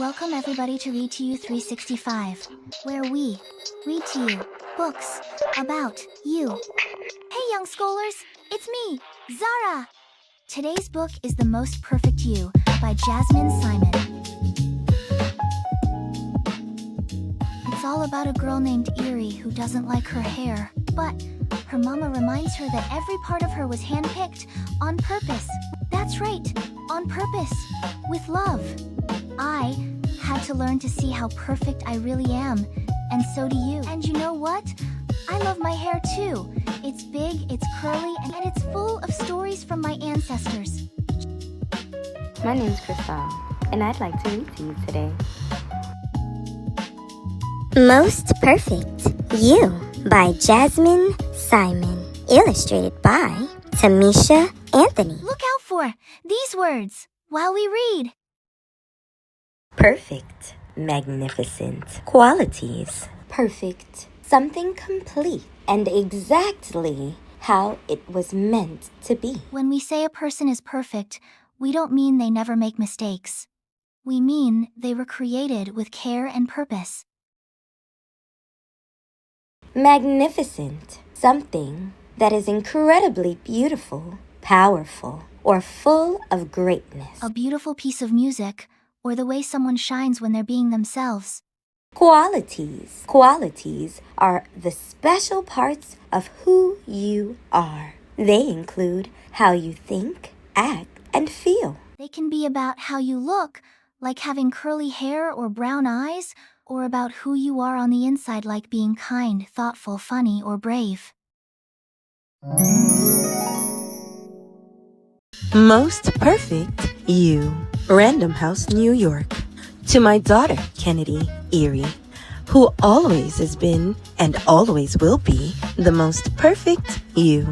Welcome everybody to Read to You 365, where we read to you books about you. Hey young scholars, it's me, Zara. Today's book is The Most Perfect You by Jazmyn Simon. It's all about a girl named Erie who doesn't like her hair, but her mama reminds her that every part of her was handpicked on purpose. That's right, on purpose, with love. I had to learn to see how perfect I really am, and so do you. And you know what? I love my hair too. It's big, it's curly, and it's full of stories from my ancestors. My name's Crystal, and I'd like to read to you today. Most Perfect You by Jazmyn Simon. Illustrated by Tamisha Anthony. Look out for these words while we read. Perfect, magnificent, qualities, perfect, something complete, and exactly how it was meant to be. When we say a person is perfect, we don't mean they never make mistakes. We mean they were created with care and purpose. Magnificent, something that is incredibly beautiful, powerful, or full of greatness. A beautiful piece of music, or the way someone shines when they're being themselves. Qualities. Qualities are the special parts of who you are. They include how you think, act, and feel. They can be about how you look, like having curly hair or brown eyes, or about who you are on the inside, like being kind, thoughtful, funny, or brave. Most Perfect You. Random House, New York. To my daughter, Kennedy Erie, who always has been and always will be the most perfect you.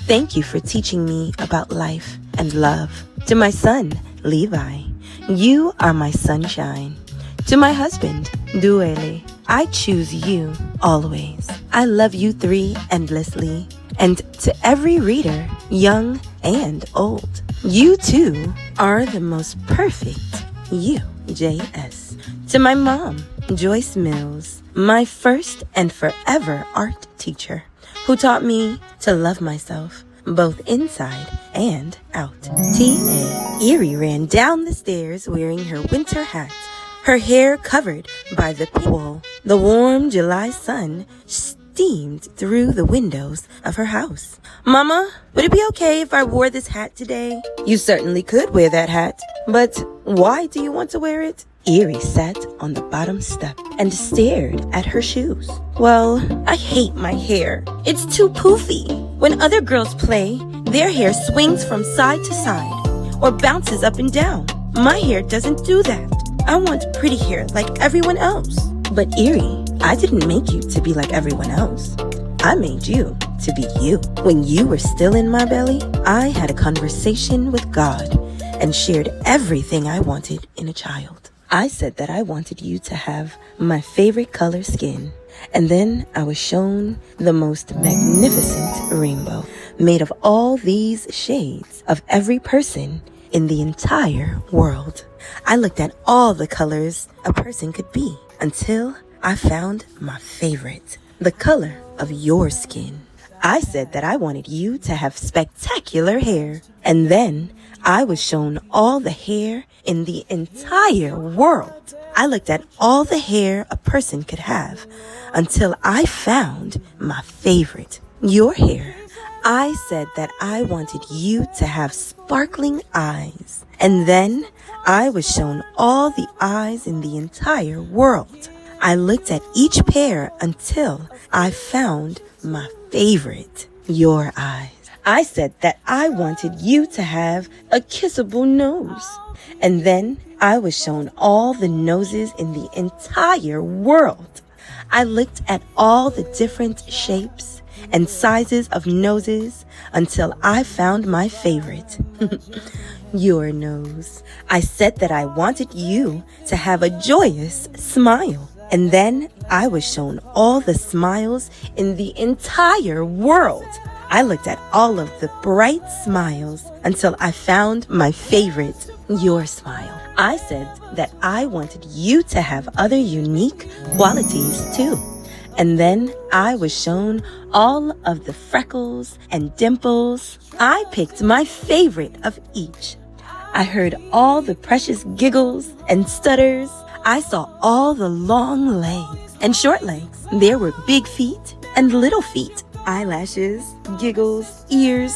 Thank you for teaching me about life and love. To my son, Levi, you are my sunshine. To my husband, Duele, I choose you always. I love you three endlessly. And to every reader, young and old, you too are the most perfect you, JS. To my mom, Joyce Mills, my first and forever art teacher, who taught me to love myself, both inside and out. T.A. Erie ran down the stairs wearing her winter hat, her hair covered by the pool. The warm July sun steamed through the windows of her house. Mama, would it be okay if I wore this hat today? You certainly could wear that hat, but why do you want to wear it? Erie sat on the bottom step and stared at her shoes. Well, I hate my hair. It's too poofy. When other girls play, their hair swings from side to side or bounces up and down. My hair doesn't do that. I want pretty hair like everyone else. But Erie, I didn't make you to be like everyone else. I made you to be you. When you were still in my belly, I had a conversation with God and shared everything I wanted in a child. I said that I wanted you to have my favorite color skin. And then I was shown the most magnificent rainbow made of all these shades of every person in the entire world. I looked at all the colors a person could be until I found my favorite, the color of your skin. I said that I wanted you to have spectacular hair. And then I was shown all the hair in the entire world. I looked at all the hair a person could have until I found my favorite, your hair. I said that I wanted you to have sparkling eyes. And then I was shown all the eyes in the entire world. I looked at each pair until I found my favorite, your eyes. I said that I wanted you to have a kissable nose. And then I was shown all the noses in the entire world. I looked at all the different shapes and sizes of noses until I found my favorite, your nose. I said that I wanted you to have a joyous smile. And then I was shown all the smiles in the entire world. I looked at all of the bright smiles until I found my favorite, your smile. I said that I wanted you to have other unique qualities too. And then I was shown all of the freckles and dimples. I picked my favorite of each. I heard all the precious giggles and stutters. I saw all the long legs and short legs. There were big feet and little feet, eyelashes, giggles, ears,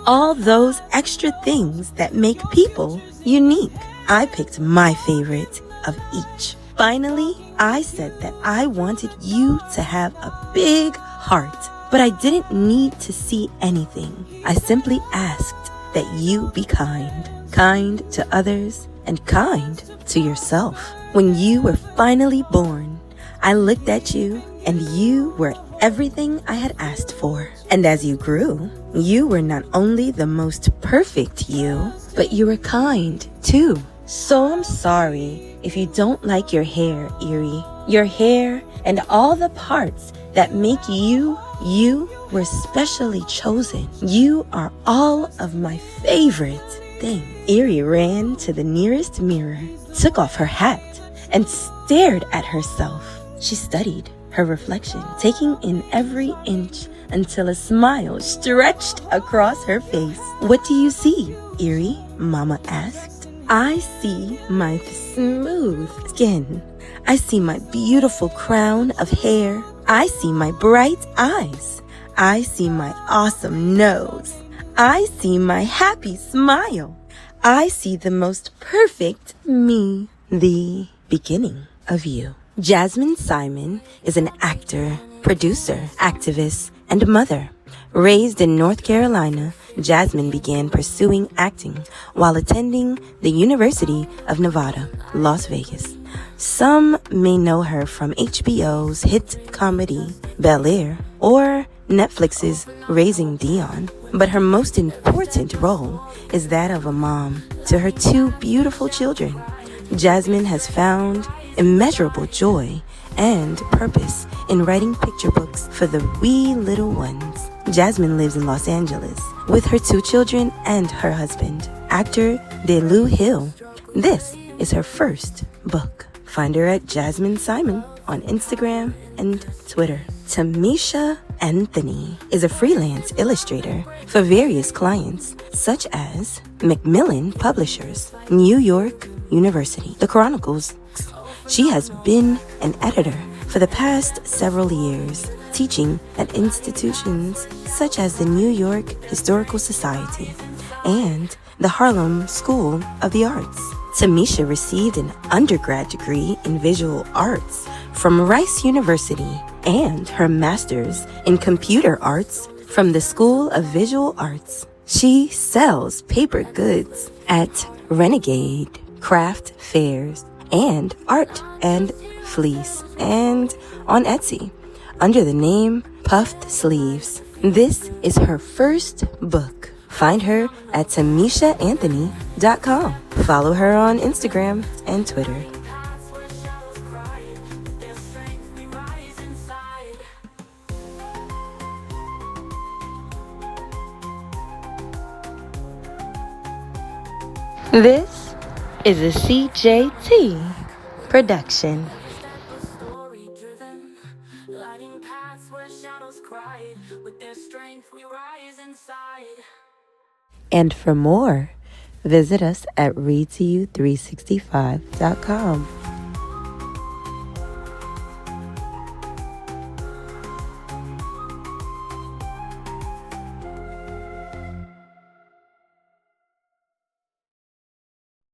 all those extra things that make people unique. I picked my favorite of each. Finally, I said that I wanted you to have a big heart, but I didn't need to see anything. I simply asked that you be kind to others and kind to yourself. When you were finally born, I looked at you and you were everything I had asked for. And as you grew, you were not only the most perfect you, but you were kind too. So I'm sorry if you don't like your hair, Eerie. Your hair and all the parts that make you, you were specially chosen. You are all of my favorite thing. Eerie ran to the nearest mirror, took off her hat, and stared at herself. She studied her reflection, taking in every inch until a smile stretched across her face. What do you see, Eerie? Mama asked. I see my smooth skin. I see my beautiful crown of hair. I see my bright eyes. I see my awesome nose. I see my happy smile. I see the most perfect me, the beginning of you. Jazmyn Simon is an actor, producer, activist, and mother. Raised in North Carolina, Jazmyn began pursuing acting while attending the University of Nevada, Las Vegas. Some may know her from HBO's hit comedy Bel Air or Netflix's Raising Dion, but her most important role is that of a mom to her two beautiful children. Jazmyn has found immeasurable joy and purpose in writing picture books for the wee little ones. Jazmyn lives in Los Angeles with her two children and her husband, actor DeLu Hill. This is her first book. Find her at Jazmyn Simon on Instagram and Twitter. Tamisha Anthony is a freelance illustrator for various clients, such as Macmillan Publishers, New York University, The Chronicles. She has been an editor for the past several years, teaching at institutions such as the New York Historical Society and the Harlem School of the Arts. Tamisha received an undergrad degree in visual arts from Rice University and her master's in computer arts from the School of Visual Arts. She sells paper goods at Renegade craft fairs and art and fleece and on Etsy under the name Puffed Sleeves. This is her first book. Find her at TamishaAnthony.com. Follow her on Instagram and Twitter. This is a CJT production. Lighting paths where shadows cry. With their strength we rise inside. And for more, visit us at readtoyou365.com.